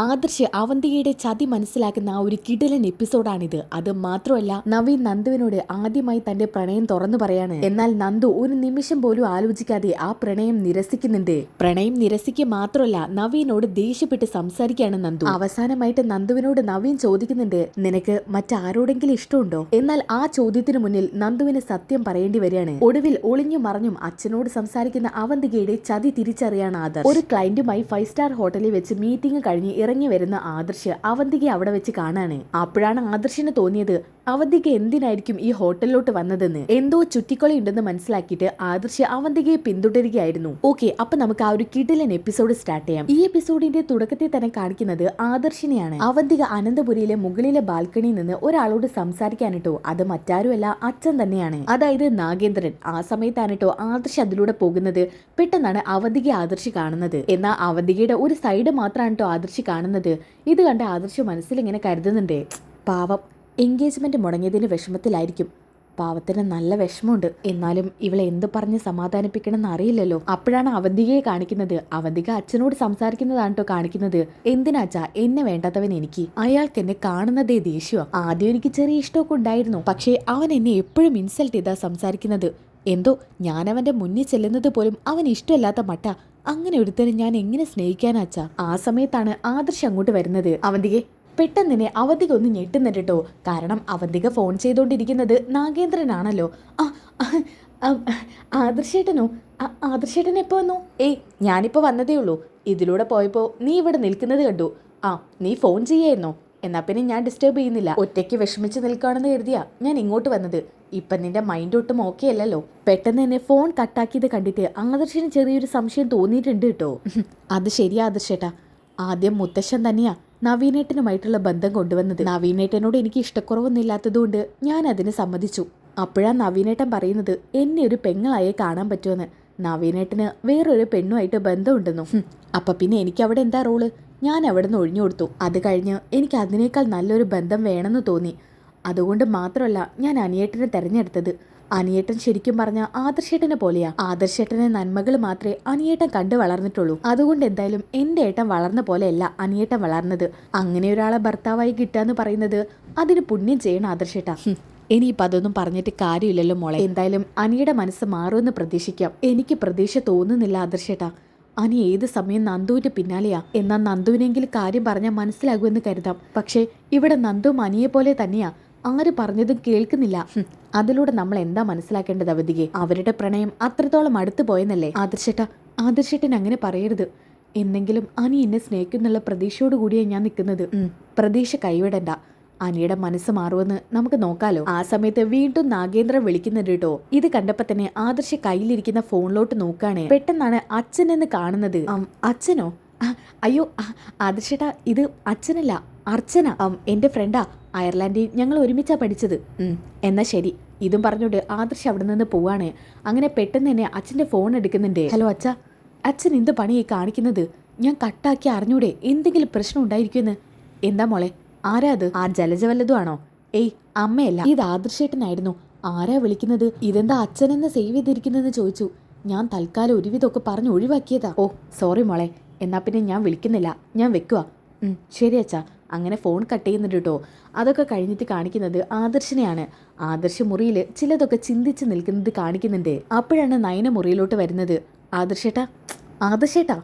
ആദർശ് അവന്തികയുടെ ചതി മനസ്സിലാക്കുന്ന ആ ഒരു കിടിലൻ എപ്പിസോഡാണിത്. അത് മാത്രമല്ല, നവീൻ നന്ദുവിനോട് ആദ്യമായി തന്റെ പ്രണയം തുറന്നു പറയാണ്. എന്നാൽ നന്ദു ഒരു നിമിഷം പോലും ആലോചിക്കാതെ ആ പ്രണയം നിരസിക്കുന്നുണ്ട്. പ്രണയം നിരസിക്കുക മാത്രമല്ല, നവീനോട് ദേഷ്യപ്പെട്ട് സംസാരിക്കുകയാണ് നന്ദു. അവസാനമായിട്ട് നന്ദുവിനോട് നവീൻ ചോദിക്കുന്നുണ്ട്, നിനക്ക് മറ്റാരോടെങ്കിലും ഇഷ്ടമുണ്ടോ? എന്നാൽ ആ ചോദ്യത്തിന് മുന്നിൽ നന്ദുവിന് സത്യം പറയേണ്ടി വരികയാണ്. ഒടുവിൽ ഒളിഞ്ഞു മറഞ്ഞും അച്ഛനോട് സംസാരിക്കുന്ന അവന്തികയുടെ ചതി തിരിച്ചറിയാണ് ആദർശ്. ഒരു ക്ലയന്റുമായി 5 സ്റ്റാർ ഹോട്ടലിൽ വെച്ച് മീറ്റിംഗ് കഴിഞ്ഞ് ഇറങ്ങി വരുന്ന ആദർശ് അവന്തിക അവിടെ വെച്ച് കാണാണ്. അപ്പോഴാണ് ആദർശിന് തോന്നിയത് അവന്തിക എന്തിനായിരിക്കും ഈ ഹോട്ടലിലോട്ട് വന്നതെന്ന്. എന്തോ ചുറ്റിക്കൊളി ഉണ്ടെന്ന് മനസ്സിലാക്കിയിട്ട് ആദർശ് അവന്തികയെ പിന്തുടരുകയായിരുന്നു. ഓക്കെ, അപ്പൊ നമുക്ക് ആ ഒരു കിടിലൻ എപ്പിസോഡ് സ്റ്റാർട്ട് ചെയ്യാം. ഈ എപ്പിസോഡിന്റെ തുടക്കത്തിൽ തന്നെ കാണിക്കുന്നത് ആദർശിനെയാണ്. അവന്തിക അനന്തപുരിയിലെ മുകളിലെ ബാൽക്കണിയിൽ നിന്ന് ഒരാളോട് സംസാരിക്കാനിട്ടോ. അത് മറ്റാരുമല്ല, അച്ഛൻ തന്നെയാണ്, അതായത് നാഗേന്ദ്രൻ. ആ സമയത്താണിട്ടോ ആദർശ് അതിലൂടെ പോകുന്നത്. പെട്ടെന്നാണ് അവന്തിക ആദർശ് കാണുന്നത്. എന്നാൽ അവന്തികയുടെ ഒരു സൈഡ് മാത്രമാണ് കേട്ടോ ആദർശ് കാണുന്നത്. ഇത് കണ്ട ആദർശ് മനസ്സിൽ ഇങ്ങനെ കരുതുന്നുണ്ട്, പാവം എൻഗേജ്മെന്റ് മുടങ്ങിയതിന് വിഷമത്തിലായിരിക്കും. പാവത്തിന് നല്ല വിഷമമുണ്ട്. എന്നാലും ഇവളെ എന്ത് പറഞ്ഞ് സമാധാനിപ്പിക്കണം എന്ന് അറിയില്ലല്ലോ. അപ്പോഴാണ് അവന്തികയെ കാണിക്കുന്നത്. അവന്തിക അച്ഛനോട് സംസാരിക്കുന്നതാണ് കേട്ടോ കാണിക്കുന്നത്. എന്തിനാച്ചാ എന്നെ വേണ്ടാത്തവൻ എനിക്ക്? അയാൾക്ക് എന്നെ കാണുന്നതേ ദേഷ്യമാണ്. ആദ്യം എനിക്ക് ചെറിയ ഇഷ്ടമൊക്കെ ഉണ്ടായിരുന്നു, പക്ഷേ അവൻ എന്നെ എപ്പോഴും ഇൻസൾട്ട് ചെയ്താ സംസാരിക്കുന്നത്. എന്തോ ഞാൻ അവന്റെ മുന്നിൽ ചെല്ലുന്നത് പോലും അവൻ ഇഷ്ടമല്ലാത്ത മട്ട. അങ്ങനെ ഒരുത്തരം ഞാൻ എങ്ങനെ സ്നേഹിക്കാനാച്ചാ? ആ സമയത്താണ് ആദർശ് അങ്ങോട്ട് വരുന്നത്. അവന്തികെ പെട്ടെന്ന് തന്നെ അവന്തിക ഒന്ന് ഞെട്ടുന്നുണ്ട് കേട്ടോ. കാരണം അവന്തിക ഫോൺ ചെയ്തോണ്ടിരിക്കുന്നത് നാഗേന്ദ്രനാണല്ലോ. ആദർശേട്ടനോ? ആദർശേട്ടൻ എപ്പോ വന്നു? ഏയ്, ഞാനിപ്പോ വന്നതേ ഉള്ളൂ. ഇതിലൂടെ പോയപ്പോ നീ ഇവിടെ നിൽക്കുന്നത് കണ്ടു. നീ ഫോൺ ചെയ്യായിരുന്നോ? എന്നാ പിന്നെ ഞാൻ ഡിസ്റ്റർബ് ചെയ്യുന്നില്ല. ഒറ്റയ്ക്ക് വിഷമിച്ച് നിൽക്കുകയാണെന്ന് കരുതിയാ ഞാൻ ഇങ്ങോട്ട് വന്നത്. ഇപ്പം നിന്റെ മൈൻഡ് ഒട്ടും ഓക്കെ അല്ലല്ലോ. പെട്ടെന്ന് തന്നെ ഫോൺ കട്ടാക്കിയത് കണ്ടിട്ട് ആദർശിന് ചെറിയൊരു സംശയം തോന്നിയിട്ടുണ്ട് കേട്ടോ. അത് ശരിയാ ആദർശേട്ടാ, ആദ്യം മുത്തശ്ശൻ തന്നെയാ നവീനേട്ടനുമായിട്ടുള്ള ബന്ധം കൊണ്ടുവന്നത്. നവീനേട്ടനോട് എനിക്ക് ഇഷ്ടക്കുറവൊന്നുമില്ലാത്തതുകൊണ്ട് ഞാൻ അതിന് സമ്മതിച്ചു. അപ്പോഴാണ് നവീനേട്ടൻ പറയുന്നത് എന്നെ ഒരു പെങ്ങളായേ കാണാൻ പറ്റുമെന്ന്. നവീനേട്ടന് വേറൊരു പെണ്ണുമായിട്ട് ബന്ധമുണ്ടെന്നു. അപ്പം പിന്നെ എനിക്ക് അവിടെ എന്താ റോള്? ഞാൻ അവിടെ നിന്ന് ഒഴിഞ്ഞു കൊടുത്തു. അത് കഴിഞ്ഞ് എനിക്ക് അതിനേക്കാൾ നല്ലൊരു ബന്ധം വേണമെന്ന് തോന്നി. അതുകൊണ്ട് മാത്രമല്ല ഞാൻ അനിയേട്ടനെ തെരഞ്ഞെടുത്തത്. അനിയേട്ടൻ ശരിക്കും പറഞ്ഞ ആദർശേട്ടനെ പോലെയാ. ആദർശേട്ടനെ നന്മകൾ മാത്രമേ അനിയേട്ടൻ കണ്ടു വളർന്നിട്ടുള്ളൂ. അതുകൊണ്ട് എന്തായാലും എൻ്റെ ഏട്ടൻ വളർന്ന പോലെയല്ല അനിയേട്ടൻ വളർന്നത്. അങ്ങനെ ഒരാളെ ഭർത്താവായി കിട്ടാന്ന് പറയുന്നത് അതിന് പുണ്യം ചെയ്യണം ആദർശേട്ടാ. ഇനിയിപ്പോൾ അതൊന്നും പറഞ്ഞിട്ട് കാര്യമില്ലല്ലോ മോളെ. എന്തായാലും അനിയുടെ മനസ്സ് മാറുമെന്ന് പ്രതീക്ഷിക്കാം. എനിക്ക് പ്രതീക്ഷ തോന്നുന്നില്ല ആദർശേട്ടാ. അനി ഏത് സമയം നന്ദുവിന്റെ പിന്നാലെയാ. എന്നാൽ നന്ദുവിനെങ്കിലും കാര്യം പറഞ്ഞാൽ മനസ്സിലാകുമെന്ന് കരുതാം. പക്ഷേ ഇവിടെ നന്ദു അനിയെ പോലെ തന്നെയാ. ആര് പറഞ്ഞതും കേൾക്കുന്നില്ല. അതിലൂടെ നമ്മൾ എന്താ മനസ്സിലാക്കേണ്ടത് അവധികെ? അവരുടെ പ്രണയം അത്രത്തോളം അടുത്തു പോയെന്നല്ലേ? ആദർശേട്ടൻ അങ്ങനെ പറയരുത്. എന്നെങ്കിലും അനി എന്നെ സ്നേഹിക്കുന്നുള്ള പ്രതീക്ഷയോട് കൂടിയാണ് ഞാൻ നിൽക്കുന്നത്. പ്രതീക്ഷ കൈവിടണ്ട. അനിയുടെ മനസ്സ് മാറുമെന്ന് നമുക്ക് നോക്കാലോ. ആ സമയത്ത് വീണ്ടും നാഗേന്ദ്രൻ വിളിക്കുന്നുണ്ട് കേട്ടോ. ഇത് കണ്ടപ്പോ തന്നെ ആദർശ് കയ്യിലിരിക്കുന്ന ഫോണിലോട്ട് നോക്കാണ്. പെട്ടെന്നാണ് അച്ഛൻ എന്ന് കാണുന്നത്. അച്ഛനോ? അയ്യോ ആദർശേട്ടാ, ഇത് അച്ഛനല്ല, അർച്ചന. എന്റെ ഫ്രണ്ടാ. അയർലാൻഡിൽ ഞങ്ങൾ ഒരുമിച്ചാ പഠിച്ചത്. എന്നാ ശരി. ഇതും പറഞ്ഞോണ്ട് ആദർശ് അവിടെ നിന്ന് പോവാണ്. അങ്ങനെ പെട്ടെന്ന് തന്നെ അച്ഛന്റെ ഫോൺ എടുക്കുന്നുണ്ട്. ഹലോ അച്ഛാ. അച്ഛൻ എന്ത് പണിയായി കാണിക്കുന്നത്? ഞാൻ കട്ടാക്കി അറിഞ്ഞൂടെ എന്തെങ്കിലും പ്രശ്നം ഉണ്ടായിരിക്കുമെന്ന്? എന്താ മോളെ, ആരാ അത്? ആ ജലജ വല്ലതും ആണോ? ഏയ്, അമ്മയല്ല, ഇത് ആദർശേട്ടനായിരുന്നു. ആരാ വിളിക്കുന്നത്? ഇതെന്താ അച്ഛനെന്ന് സേവ് ചെയ്തിരിക്കുന്നതെന്ന് ചോദിച്ചു. ഞാൻ തൽക്കാലം ഒരുവിധമൊക്കെ പറഞ്ഞ് ഒഴിവാക്കിയതാ. ഓ സോറി മോളെ. എന്നാ പിന്നെ ഞാൻ വിളിക്കുന്നില്ല, ഞാൻ വെക്കുക. ശരി അച്ഛാ. അങ്ങനെ ഫോൺ കട്ട് ചെയ്യുന്നുണ്ട് കേട്ടോ. അതൊക്കെ കഴിഞ്ഞിട്ട് കാണിക്കുന്നത് ആദർശിനെയാണ്. ആദർശ് മുറിയിൽ ചിലതൊക്കെ ചിന്തിച്ച് നിൽക്കുന്നത് കാണിക്കുന്നുണ്ട്. അപ്പോഴാണ് നയന മുറിയിലോട്ട് വരുന്നത്. ആദർശേട്ടാ.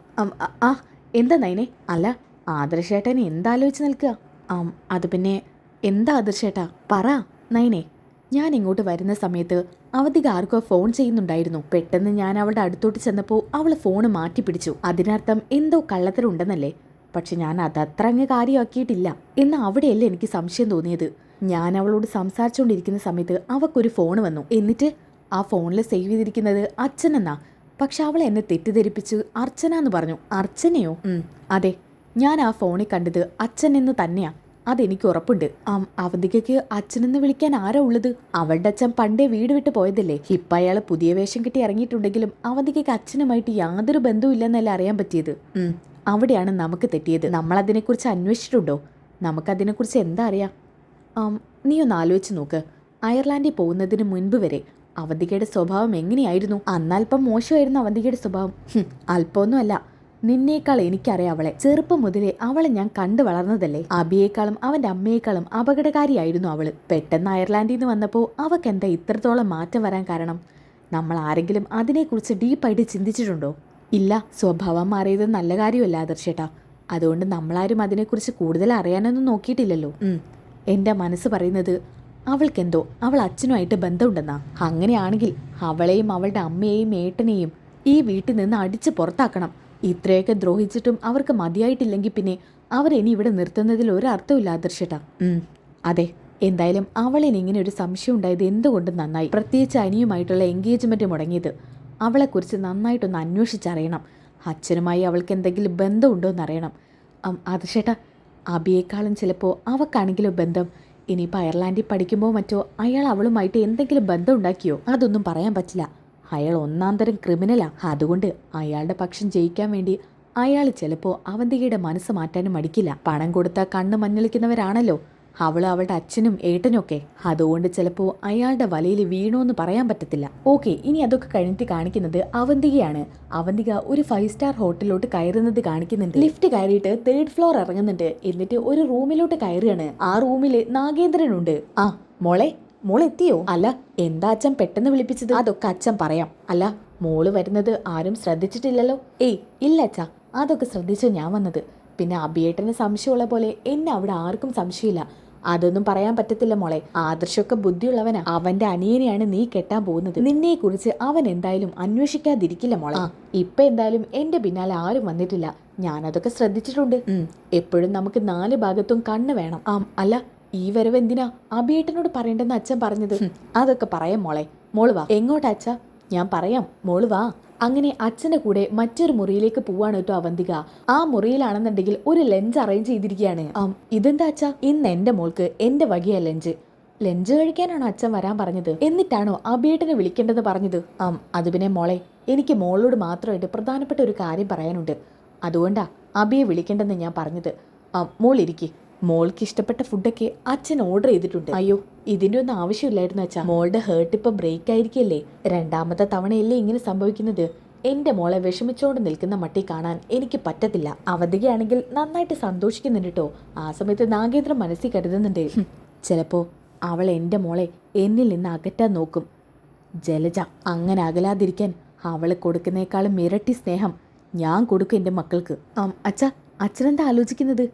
എന്താ നയനെ? അല്ല, ആദർശേട്ടൻ എന്താലോചിച്ച് നിൽക്കുക? അത് പിന്നെ എന്താ ആദർശേട്ടാ പറ. നയനെ, ഞാൻ ഇങ്ങോട്ട് വരുന്ന സമയത്ത് അവധിക ആർക്കോ ഫോൺ ചെയ്യുന്നുണ്ടായിരുന്നു. പെട്ടെന്ന് ഞാൻ അവളുടെ അടുത്തോട്ട് ചെന്നപ്പോൾ അവൾ ഫോണ് മാറ്റി പിടിച്ചു. അതിനർത്ഥം എന്തോ കള്ളത്തരം ഉണ്ടെന്നല്ലേ? പക്ഷെ ഞാൻ അതത്ര അങ്ങ് കാര്യമാക്കിയിട്ടില്ല. എന്നാൽ അവിടെയല്ലേ എനിക്ക് സംശയം തോന്നിയത്. ഞാൻ അവളോട് സംസാരിച്ചുകൊണ്ടിരിക്കുന്ന സമയത്ത് അവൾക്കൊരു ഫോൺ വന്നു. എന്നിട്ട് ആ ഫോണിൽ സേവ് ചെയ്തിരിക്കുന്നത് അച്ഛനെന്നാ. പക്ഷെ അവൾ എന്നെ തെറ്റിദ്ധരിപ്പിച്ച് അർച്ചന എന്ന് പറഞ്ഞു. അർച്ചനയോ? അതെ, ഞാൻ ആ ഫോണിൽ കണ്ടത് അച്ഛൻ എന്ന് തന്നെയാ. അതെനിക്ക് ഉറപ്പുണ്ട്. അവധികയ്ക്ക് അച്ഛനെന്ന് വിളിക്കാൻ ആരാ ഉള്ളത്? അവളുടെ അച്ഛൻ പണ്ടേ വീട് വിട്ട് പോയതല്ലേ. ഇപ്പം അയാൾ പുതിയ വേഷം കിട്ടി ഇറങ്ങിയിട്ടുണ്ടെങ്കിലും അവധികയ്ക്ക് അച്ഛനുമായിട്ട് യാതൊരു ബന്ധവും ഇല്ലെന്നല്ല അറിയാൻ പറ്റിയത്. അവിടെയാണ് നമുക്ക് തെറ്റിയത്. നമ്മളതിനെക്കുറിച്ച് അന്വേഷിച്ചിട്ടുണ്ടോ? നമുക്കതിനെക്കുറിച്ച് എന്താ അറിയാം? നീ ഒന്ന് ആലോചിച്ച് നോക്ക്. അയർലാൻഡിൽ പോകുന്നതിന് മുൻപ് വരെ അവന്തികയുടെ സ്വഭാവം എങ്ങനെയായിരുന്നു? അന്നല്പം മോശമായിരുന്നു അവന്തികയുടെ സ്വഭാവം. അല്പമൊന്നുമല്ല. നിന്നേക്കാൾ എനിക്കറിയാം അവളെ. ചെറുപ്പം മുതലേ അവളെ ഞാൻ കണ്ടു വളർന്നതല്ലേ. അബിയേക്കാളും അവന്റെ അമ്മയേക്കാളും അപകടകാരിയായിരുന്നു അവള്. പെട്ടെന്ന് അയർലാൻഡിൽ നിന്ന് വന്നപ്പോൾ അവക്കെന്താ ഇത്രത്തോളം മാറ്റം വരാൻ കാരണം? നമ്മൾ ആരെങ്കിലും അതിനെക്കുറിച്ച് ഡീപ്പായിട്ട് ചിന്തിച്ചിട്ടുണ്ടോ? ഇല്ല. സ്വഭാവം മാറിയത് നല്ല കാര്യമല്ല ആദർശേട്ടാ. അതുകൊണ്ട് നമ്മളാരും അതിനെക്കുറിച്ച് കൂടുതൽ അറിയാനൊന്നും നോക്കിയിട്ടില്ലല്ലോ. എൻ്റെ മനസ്സ് പറയുന്നത് അവൾക്കെന്തോ അവൾ അച്ഛനുമായിട്ട് ബന്ധമുണ്ടെന്നാ. അങ്ങനെയാണെങ്കിൽ അവളെയും അവളുടെ അമ്മയെയും ഏട്ടനെയും ഈ വീട്ടിൽ നിന്ന് അടിച്ച് പുറത്താക്കണം. ഇത്രയൊക്കെ ദ്രോഹിച്ചിട്ടും അവർക്ക് മതിയായിട്ടില്ലെങ്കിൽ പിന്നെ അവരെനി ഇവിടെ നിർത്തുന്നതിൽ ഒരർത്ഥമില്ല ആദർശേട്ടാ. അതെ, എന്തായാലും അവളിന് ഇങ്ങനെ ഒരു സംശയം ഉണ്ടായത് എന്തുകൊണ്ട് നന്നായി. പ്രത്യേകിച്ച് അനിയുമായിട്ടുള്ള എൻഗേജ്മെന്റ് മുടങ്ങിയത്. അവളെക്കുറിച്ച് നന്നായിട്ടൊന്ന് അന്വേഷിച്ചറിയണം. അച്ഛനുമായി അവൾക്ക് എന്തെങ്കിലും ബന്ധമുണ്ടോ എന്നറിയണം. ആദർശേട്ടാ, അബിയേക്കാളും ചിലപ്പോൾ അവക്കാണെങ്കിലോ ബന്ധം. ഇനിയിപ്പോൾ അയർലാൻഡിൽ പഠിക്കുമ്പോൾ മറ്റോ അയാൾ അവളുമായിട്ട് എന്തെങ്കിലും ബന്ധം ഉണ്ടാക്കിയോ? അതൊന്നും പറയാൻ പറ്റില്ല. അയാൾ ഒന്നാം തരം ക്രിമിനലാ. അതുകൊണ്ട് അയാളുടെ പക്ഷം ജയിക്കാൻ വേണ്ടി അയാൾ ചിലപ്പോൾ അവന്തികയുടെ മനസ്സ് മാറ്റാനും മടിക്കില്ല. പണം കൊടുത്താൽ കണ്ണ് മഞ്ഞളിക്കുന്നവരാണല്ലോ അവളുടെ അച്ഛനും ഏട്ടനും ഒക്കെ. അതുകൊണ്ട് ചിലപ്പോൾ അയാളുടെ വലയിൽ വീണോന്ന് പറയാൻ പറ്റത്തില്ല. ഓക്കെ, ഇനി അതൊക്കെ കഴിഞ്ഞിട്ട് കാണിക്കുന്നത് അവന്തികയാണ്. അവന്തിക ഒരു 5 സ്റ്റാർ ഹോട്ടലിലോട്ട് കയറുന്നത് കാണിക്കുന്നുണ്ട്. ലിഫ്റ്റ് കയറിയിട്ട് 3rd ഫ്ലോർ ഇറങ്ങുന്നുണ്ട്. എന്നിട്ട് ഒരു റൂമിലോട്ട് കയറുകയാണ്. ആ റൂമിൽ നാഗേന്ദ്രനുണ്ട്. മോളെത്തിയോ? അല്ല, എന്താ അച്ഛൻ പെട്ടെന്ന് വിളിപ്പിച്ചത്? അതൊക്കെ അച്ഛൻ പറയാം. അല്ല, മോള് വരുന്നത് ആരും ശ്രദ്ധിച്ചിട്ടില്ലല്ലോ? ഏയ് ഇല്ല അച്ഛാ, അതൊക്കെ ശ്രദ്ധിച്ചു ഞാൻ വന്നത്. പിന്നെ അബിയേട്ടന് സംശയമുള്ള പോലെ എന്നെ അവിടെ ആർക്കും സംശയമില്ല. അതൊന്നും പറയാൻ പറ്റത്തില്ല മോളെ. ആദർശമൊക്കെ ബുദ്ധിയുള്ളവനാ. അവന്റെ അനിയനെയാണ് നീ കെട്ടാൻ പോകുന്നത്. നിന്നെ കുറിച്ച് അവൻ എന്തായാലും അന്വേഷിക്കാതിരിക്കില്ല മോളെ. ഇപ്പൊ എന്തായാലും എന്റെ പിന്നാലെ ആരും വന്നിട്ടില്ല. ഞാനതൊക്കെ ശ്രദ്ധിച്ചിട്ടുണ്ട്. എപ്പോഴും നമുക്ക് 4 ഭാഗത്തും കണ്ണ് വേണം. അല്ല, ഈ വരവ് എന്തിനാ അബിയേട്ടനോട് പറയണ്ടെന്ന് അച്ഛൻ പറഞ്ഞത്? അതൊക്കെ പറയാം മോളെ. മോള് വാ. എങ്ങോട്ടാ അച്ഛാ? ഞാൻ പറയാം, മോള് വാ. അങ്ങനെ അച്ഛൻ്റെ കൂടെ മറ്റൊരു മുറിയിലേക്ക് പോവാണ് കേട്ടോ അവന്തിക. ആ മുറിയിലാണെന്നുണ്ടെങ്കിൽ ഒരു ലഞ്ച് അറേഞ്ച് ചെയ്തിരിക്കുകയാണ്. ഇതെന്താ അച്ഛാ? ഇന്ന് എൻ്റെ മോൾക്ക് എൻ്റെ വകയ ലഞ്ച് കഴിക്കാനാണോ അച്ഛൻ വരാൻ പറഞ്ഞത്? എന്നിട്ടാണോ അബിയേട്ടനെ വിളിക്കേണ്ടത് പറഞ്ഞത്? അത് പിന്നെ മോളെ, എനിക്ക് മോളോട് മാത്രമായിട്ട് പ്രധാനപ്പെട്ട ഒരു കാര്യം പറയാനുണ്ട്. അതുകൊണ്ടാ അബിയെ വിളിക്കേണ്ടെന്ന് ഞാൻ പറഞ്ഞത്. മോളിരിക്കി. മോൾക്ക് ഇഷ്ടപ്പെട്ട ഫുഡൊക്കെ അച്ഛൻ ഓർഡർ ചെയ്തിട്ടുണ്ട്. അയ്യോ, ഇതിൻ്റെ ഒന്നും ആവശ്യമില്ലായിരുന്നു അച്ഛാ. മോളുടെ ഹേർട്ട് ഇപ്പൊ ബ്രേക്ക് ആയിരിക്കല്ലേ. 2ാമത്തെ തവണയല്ലേ ഇങ്ങനെ സംഭവിക്കുന്നത്. എന്റെ മോളെ വിഷമിച്ചോണ്ട് നിൽക്കുന്ന മട്ടി കാണാൻ എനിക്ക് പറ്റത്തില്ല. അവധികയാണെങ്കിൽ നന്നായിട്ട് സന്തോഷിക്കുന്നുണ്ട് കേട്ടോ. ആ സമയത്ത് നാഗേന്ദ്രൻ മനസ്സിൽ കരുതുന്നുണ്ട്, ചിലപ്പോ അവൾ എന്റെ മോളെ എന്നിൽ നിന്ന് അകറ്റാൻ നോക്കും. ജലജ, അങ്ങനെ അകലാതിരിക്കാൻ അവള് കൊടുക്കുന്നേക്കാളും ഇരട്ടി സ്നേഹം ഞാൻ കൊടുക്കും എൻ്റെ മക്കൾക്ക്. അച്ഛനെന്താ ആലോചിക്കുന്നത്?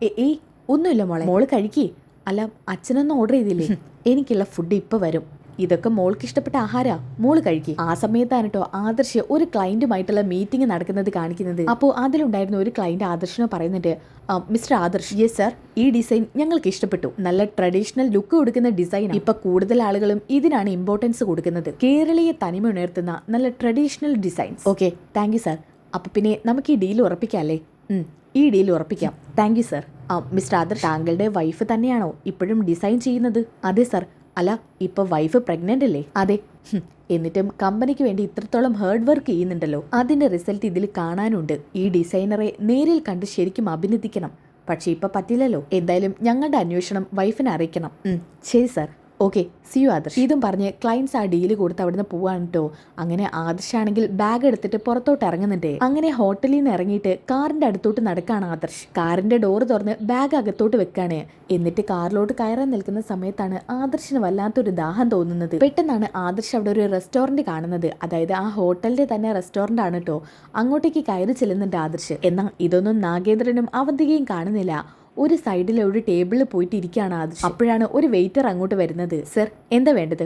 ഏയ് ഒന്നുമില്ല മോളെ. മോള് കഴിക്കേ. അല്ല, അച്ഛനൊന്നും ഓർഡർ ചെയ്തില്ലേ? എനിക്കുള്ള ഫുഡ് ഇപ്പൊ വരും. ഇതൊക്കെ മോൾക്ക് ഇഷ്ടപ്പെട്ട ആഹാരാ. മോള് കഴിക്കേ. ആ സമയത്താണ് കേട്ടോ ആദർശ് ഒരു ക്ലയന്റുമായിട്ടുള്ള മീറ്റിംഗ് നടക്കുന്നത് കാണിക്കുന്നത്. അപ്പോൾ അതിലുണ്ടായിരുന്ന ഒരു ക്ലയന്റ് ആദർശിനെ പറയുന്നുണ്ട്, മിസ്റ്റർ ആദർശ്, യെസ് സർ, ഈ ഡിസൈൻ ഞങ്ങൾക്ക് ഇഷ്ടപ്പെട്ടു. നല്ല ട്രഡീഷണൽ ലുക്ക് കൊടുക്കുന്ന ഡിസൈൻ. ഇപ്പൊ കൂടുതൽ ആളുകളും ഇതിനാണ് ഇമ്പോർട്ടൻസ് കൊടുക്കുന്നത്. കേരളീയ തനിമ ഉണർത്തുന്ന നല്ല traditional designs. Okay, thank you sir. അപ്പൊ പിന്നെ നമുക്ക് ഈ ഡീൽ ഉറപ്പിക്കാല്ലേ? ഈ ഡീൽ ഉറപ്പിക്കാം. Thank you sir. Mister Adarsh, താങ്കളുടെ വൈഫ് തന്നെയാണോ ഇപ്പോഴും ഡിസൈൻ ചെയ്യുന്നത്? അതെ സർ. അല്ല, ഇപ്പൊ വൈഫ് പ്രഗ്നന്റ് അല്ലേ? അതെ. എന്നിട്ടും കമ്പനിക്ക് വേണ്ടി ഇത്രത്തോളം ഹാർഡ് വർക്ക് ചെയ്യുന്നുണ്ടല്ലോ. അതിന്റെ റിസൾട്ട് ഇതിൽ കാണാനുണ്ട്. ഈ ഡിസൈനറെ നേരിൽ കണ്ട് ശരിക്കും അഭിനന്ദിക്കണം. പക്ഷെ ഇപ്പൊ പറ്റില്ലല്ലോ. എന്തായാലും ഞങ്ങളുടെ അന്വേഷണം വൈഫിനെ അറിയിക്കണം. ശരി sir. Okay, see you Adarsh. ഇതും പറഞ്ഞ് ക്ലയൻസ് ആ ഡീല് കൊടുത്ത് അവിടുന്ന് പോവാണ് കേട്ടോ. അങ്ങനെ ആദർശാണെങ്കിൽ ബാഗ് എടുത്തിട്ട് പുറത്തോട്ട് ഇറങ്ങുന്നുണ്ട്. അങ്ങനെ ഹോട്ടലിൽ നിന്ന് ഇറങ്ങിയിട്ട് കാറിന്റെ അടുത്തോട്ട് നടക്കാണ് ആദർശ്. കാറിന്റെ ഡോറ് തുറന്ന് ബാഗ് അകത്തോട്ട് വെക്കാണ്. എന്നിട്ട് കാറിലോട്ട് കയറാൻ നിൽക്കുന്ന സമയത്താണ് ആദർശിന് വല്ലാത്തൊരു ദാഹം തോന്നുന്നത്. പെട്ടെന്നാണ് ആദർശ് അവിടെ ഒരു റെസ്റ്റോറന്റ് കാണുന്നത്. അതായത് ആ ഹോട്ടലിന്റെ തന്നെ റെസ്റ്റോറന്റ് ആണ് കേട്ടോ. അങ്ങോട്ടേക്ക് കയറി ചെല്ലുന്നുണ്ട് ആദർശ്. എന്നാൽ ഇതൊന്നും നാഗേന്ദ്രനും അവന്തികയും കാണുന്നില്ല. ഒരു സൈഡിൽ ഒരു ടേബിളിൽ പോയിട്ട് ഇരിക്കുകയാണ് ആദർശ്. അപ്പോഴാണ് ഒരു വെയിറ്റർ അങ്ങോട്ട് വരുന്നത്. സർ, എന്താ വേണ്ടത്?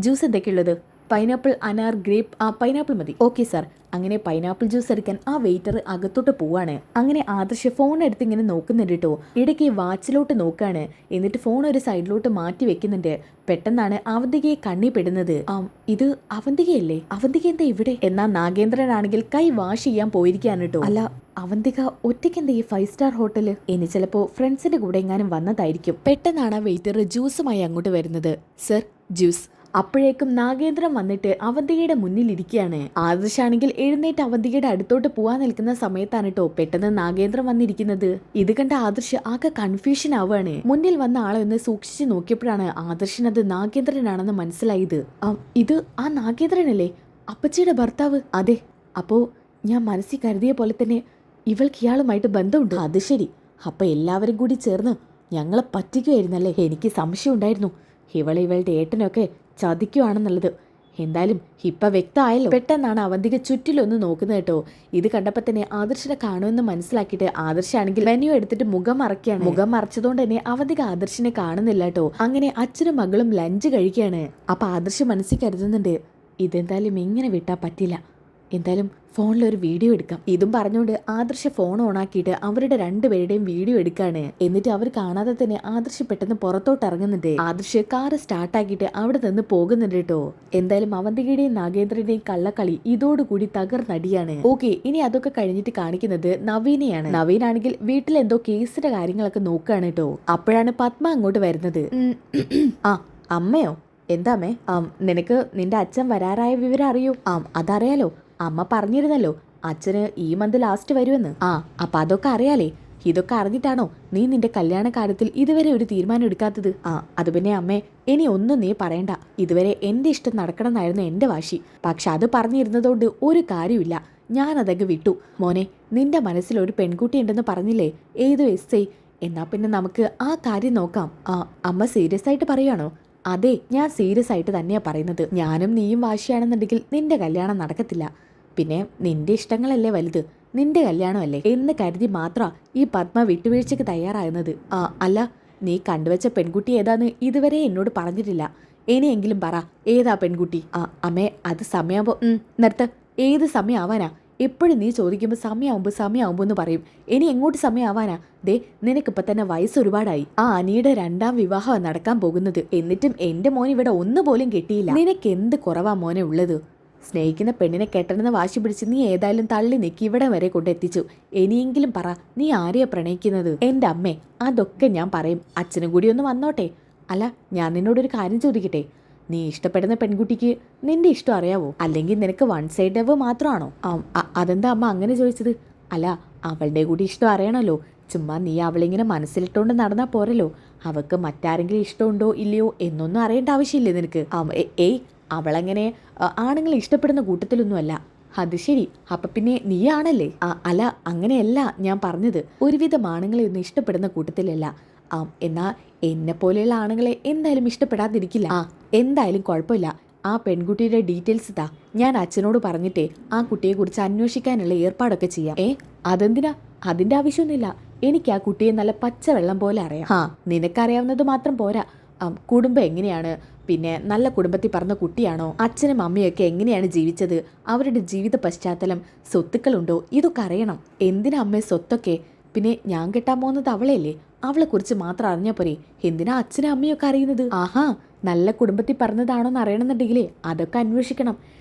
ജ്യൂസ് എന്തൊക്കെയുള്ളത്? പൈനാപ്പിൾ, അനാർ, ഗ്രേപ്പ്. പൈനാപ്പിൾ മതി. Okay sir. അങ്ങനെ പൈനാപ്പിൾ ജ്യൂസ് എടുക്കാൻ ആ വെയിറ്റർ അകത്തോട്ട് പോവാണ്. അങ്ങനെ ആദർശ് ഫോൺ എടുത്ത് ഇങ്ങനെ നോക്കുന്നുണ്ട് കേട്ടോ. ഇടയ്ക്ക് വാച്ചിലോട്ട് നോക്കാണ്. എന്നിട്ട് ഫോൺ ഒരു സൈഡിലോട്ട് മാറ്റി വെക്കുന്നുണ്ട്. പെട്ടെന്നാണ് അവന്തികയെ കണ്ണി പെടുന്നത്. ഇത് അവന്തികയല്ലേ? അവന്തിക എന്താ ഇവിടെ? എന്നാൽ നാഗേന്ദ്രനാണെങ്കിൽ കൈ വാഷ് ചെയ്യാൻ പോയിരിക്കാണ് കേട്ടോ. അല്ല, അവന്തിക ഒറ്റയ്ക്കെന്താ ഈ 5 സ്റ്റാർ ഹോട്ടല്? ഇനി ചിലപ്പോ ഫ്രണ്ട്സിന്റെ കൂടെ എങ്ങാനും വന്നതായിരിക്കും. പെട്ടെന്നാണ് വെയിറ്റർ ജ്യൂസുമായി അങ്ങോട്ട് വരുന്നത്. Sir, juice. അപ്പോഴേക്കും നാഗേന്ദ്രൻ വന്നിട്ട് അവന്തികയുടെ മുന്നിൽ ഇരിക്കുകയാണ്. ആദർശാണെങ്കിൽ എഴുന്നേറ്റ് അവന്തികയുടെ അടുത്തോട്ട് പോവാൻ നിൽക്കുന്ന സമയത്താണ് കേട്ടോ പെട്ടെന്ന് നാഗേന്ദ്രൻ വന്നിരിക്കുന്നത്. ഇത് കണ്ട ആദർശ് ആകെ കൺഫ്യൂഷൻ ആവുകയാണ്. മുന്നിൽ വന്ന ആളെ ഒന്ന് സൂക്ഷിച്ച് നോക്കിയപ്പോഴാണ് ആദർശിനത് നാഗേന്ദ്രനാണെന്ന് മനസ്സിലായത്. ഇത് ആ നാഗേന്ദ്രനല്ലേ, അപ്പച്ചിയുടെ ഭർത്താവ്? അതെ. അപ്പോ ഞാൻ മനസ്സിൽ കരുതിയ പോലെ തന്നെ ഇവൾക്ക് ഇയാളുമായിട്ട് ബന്ധമുണ്ട്. അത് ശരി, അപ്പം എല്ലാവരും കൂടി ചേർന്ന് ഞങ്ങളെ പറ്റിക്കുമായിരുന്നല്ലേ? എനിക്ക് സംശയം ഉണ്ടായിരുന്നു ഇവളുടെ ഏട്ടനൊക്കെ ചതിക്കുവാണെന്നുള്ളത്. എന്തായാലും ഇപ്പം വ്യക്തമായല്ലോ. പെട്ടെന്നാണ് അവന്തിക ചുറ്റിലൊന്ന് നോക്കുന്നത് കേട്ടോ. ഇത് കണ്ടപ്പോൾ തന്നെ ആദർശിനെ കാണുമെന്ന് മനസ്സിലാക്കിയിട്ട് ആദർശാണെങ്കിൽ മെനു എടുത്തിട്ട് മുഖം മറക്കുകയാണ്. മുഖം മറച്ചതുകൊണ്ട് തന്നെ അവന്തിക ആദർശിനെ കാണുന്നില്ല കേട്ടോ. അങ്ങനെ അച്ഛനും മകളും ലഞ്ച് കഴിക്കുകയാണ്. അപ്പം ആദർശ് മനസ്സിൽ കരുതുന്നുണ്ട്, ഇതെന്തായാലും ഇങ്ങനെ വിട്ടാൽ പറ്റില്ല, എന്തായാലും ഫോണിലൊരു വീഡിയോ എടുക്കാം. ഇതും പറഞ്ഞുകൊണ്ട് ആദർശ് ഫോൺ ഓണാക്കിയിട്ട് അവരുടെ രണ്ടുപേരുടെയും വീഡിയോ എടുക്കാണ്. എന്നിട്ട് അവർ കാണാതെ തന്നെ ആദർശ് പെട്ടെന്ന് പുറത്തോട്ട് ഇറങ്ങുന്നുണ്ട്. ആദർശ് കാറ് സ്റ്റാർട്ടാക്കിയിട്ട് അവിടെ നിന്ന് പോകുന്നുണ്ട് കേട്ടോ. എന്തായാലും അവന്തികയുടെയും നാഗേന്ദ്രന്റെയും കള്ളക്കളി ഇതോടുകൂടി തകർന്നടിയാണ്. ഓക്കെ, ഇനി അതൊക്കെ കഴിഞ്ഞിട്ട് കാണിക്കുന്നത് നവീനെയാണ്. നവീനാണെങ്കിൽ വീട്ടിൽ എന്തോ കേസിന്റെ കാര്യങ്ങളൊക്കെ നോക്കുകയാണ് കേട്ടോ. അപ്പോഴാണ് പത്മ അങ്ങോട്ട് വരുന്നത്. ആ അമ്മയോ? എന്താമ്മേ? നിനക്ക് നിന്റെ അച്ഛൻ വരാറായ വിവരം അറിയൂ? അതറിയാലോ, അമ്മ പറഞ്ഞിരുന്നല്ലോ അച്ഛന് ഈ മന്ത് ലാസ്റ്റ് വരുമെന്ന്. അപ്പൊ അതൊക്കെ അറിയാലേ. ഇതൊക്കെ അറിഞ്ഞിട്ടാണോ നീ നിന്റെ കല്യാണ കാര്യത്തിൽ ഇതുവരെ ഒരു തീരുമാനം എടുക്കാത്തത്? അത് പിന്നെ അമ്മേ, ഇനി ഒന്നും നീ പറയണ്ട. ഇതുവരെ എന്റെ ഇഷ്ടം നടക്കണം എന്നായിരുന്നു എന്റെ വാശി. പക്ഷെ അത് പറഞ്ഞിരുന്നതുകൊണ്ട് ഒരു കാര്യമില്ല, ഞാനതങ്ങ് വിട്ടു. മോനെ, നിന്റെ മനസ്സിൽ ഒരു പെൺകുട്ടി ഉണ്ടെന്ന് പറഞ്ഞില്ലേ, ഏതോ എസ് ഐ. എന്നാ പിന്നെ നമുക്ക് ആ കാര്യം നോക്കാം. അമ്മ സീരിയസ് ആയിട്ട് പറയുവാണോ? അതെ, ഞാൻ സീരിയസ് ആയിട്ട് തന്നെയാ പറയുന്നത്. ഞാനും നീയും വാശിയാണെന്നുണ്ടെങ്കിൽ നിന്റെ കല്യാണം നടക്കത്തില്ല. പിന്നെ നിന്റെ ഇഷ്ടങ്ങളല്ലേ വലുത്, നിന്റെ കല്യാണമല്ലേ എന്ന് കരുതി മാത്രമാ ഈ പത്മ വിട്ടുവീഴ്ചയ്ക്ക് തയ്യാറാകുന്നത്. അല്ല, നീ കണ്ടുവച്ച പെൺകുട്ടി ഏതാന്ന് ഇതുവരെ എന്നോട് പറഞ്ഞിട്ടില്ല. ഇനിയെങ്കിലും പറ, ഏതാ പെൺകുട്ടി? അമ്മേ, അത് സമയമാകുമ്പോ നിർത്ത്. ഏത് സമയമാവാനാ? എപ്പോഴും നീ ചോദിക്കുമ്പോൾ സമയമാകുമ്പോൾ എന്ന് പറയും. ഇനി എങ്ങോട്ട് സമയമാവാനാ? ദേ, നിനക്കിപ്പോൾ തന്നെ വയസ്സ് ഒരുപാടായി. ആ അനിയുടെ 2ാം വിവാഹമാണ് നടക്കാൻ പോകുന്നത്. എന്നിട്ടും എൻ്റെ മോൻ ഇവിടെ ഒന്നുപോലും കെട്ടിയില്ല. നിനക്ക് എന്ത് കുറവാ മോനെ ഉള്ളത്? സ്നേഹിക്കുന്ന പെണ്ണിനെ കെട്ടണമെന്ന് വാശി പിടിച്ച് നീ ഏതായാലും തള്ളി നീക്കി ഇവിടെ വരെ കൊണ്ടെത്തിച്ചു. ഇനിയെങ്കിലും പറ, നീ ആരെയാ പ്രണയിക്കുന്നത്? എൻ്റെ അമ്മേ, അതൊക്കെ ഞാൻ പറയും. അച്ഛനും കൂടി ഒന്ന് വന്നോട്ടെ. അല്ല, ഞാൻ നിന്നോടൊരു കാര്യം ചോദിക്കട്ടെ? നീ ഇഷ്ടപ്പെടുന്ന പെൺകുട്ടിക്ക് നിന്റെ ഇഷ്ടം അറിയാവോ? അല്ലെങ്കിൽ നിനക്ക് വൺ സൈഡ് ലവ് മാത്രമാണോ? അതെന്താ അമ്മ അങ്ങനെ ചോദിച്ചത്? അല്ല, അവളുടെ കൂടി ഇഷ്ടം അറിയണമല്ലോ. ചുമ്മാ നീ അവളിങ്ങനെ മനസ്സിലിട്ടുകൊണ്ട് നടന്നാൽ പോരല്ലോ. അവൾക്ക് മറ്റാരെങ്കിലും ഇഷ്ടമുണ്ടോ ഇല്ലയോ എന്നൊന്നും അറിയേണ്ട ആവശ്യമില്ലേ നിനക്ക്? ഏയ്, അവളങ്ങനെ ആണുങ്ങളെ ഇഷ്ടപ്പെടുന്ന കൂട്ടത്തിലൊന്നുമല്ല. അത് ശരി, അപ്പം പിന്നെ നീയാണല്ലേ? അല്ല, അങ്ങനെയല്ല ഞാൻ പറഞ്ഞത്. ഒരുവിധം ആണുങ്ങളെ ഒന്നും ഇഷ്ടപ്പെടുന്ന കൂട്ടത്തിലല്ല. എന്നാ എന്നെ പോലെയുള്ള ആണുങ്ങളെ എന്തായാലും ഇഷ്ടപ്പെടാതിരിക്കില്ല. എന്തായാലും കുഴപ്പമില്ല. ആ പെൺകുട്ടിയുടെ ഡീറ്റെയിൽസ് താ, ഞാൻ അച്ഛനോട് പറഞ്ഞിട്ടേ ആ കുട്ടിയെക്കുറിച്ച് അന്വേഷിക്കാനുള്ള ഏർപ്പാടൊക്കെ ചെയ്യാം. അതെന്തിനാ? അതിൻ്റെ ആവശ്യമൊന്നുമില്ല. എനിക്ക് ആ കുട്ടിയെ നല്ല പച്ചവെള്ളം പോലെ അറിയാം. നിനക്കറിയാവുന്നത് മാത്രം പോരാ. കുടുംബം എങ്ങനെയാണ്, പിന്നെ നല്ല കുടുംബത്തിൽ പറഞ്ഞ കുട്ടിയാണോ, അച്ഛനും അമ്മയൊക്കെ എങ്ങനെയാണ് ജീവിച്ചത്, അവരുടെ ജീവിത പശ്ചാത്തലം, സ്വത്തുക്കളുണ്ടോ, ഇതൊക്കെ അറിയണം. എന്തിനാ അമ്മേ സ്വത്തൊക്കെ? പിന്നെ ഞാൻ കെട്ടാൻ പോകുന്നത് അവളെയല്ലേ, അവളെക്കുറിച്ച് മാത്രം അറിഞ്ഞാൽ പോരെ. എന്തിനാ അച്ഛനും അമ്മയൊക്കെ അറിയുന്നത്? നല്ല കുടുംബത്തിൽ പറഞ്ഞതാണോന്ന് അറിയണമെന്നുണ്ടെങ്കിലേ അതൊക്കെ അന്വേഷിക്കണം.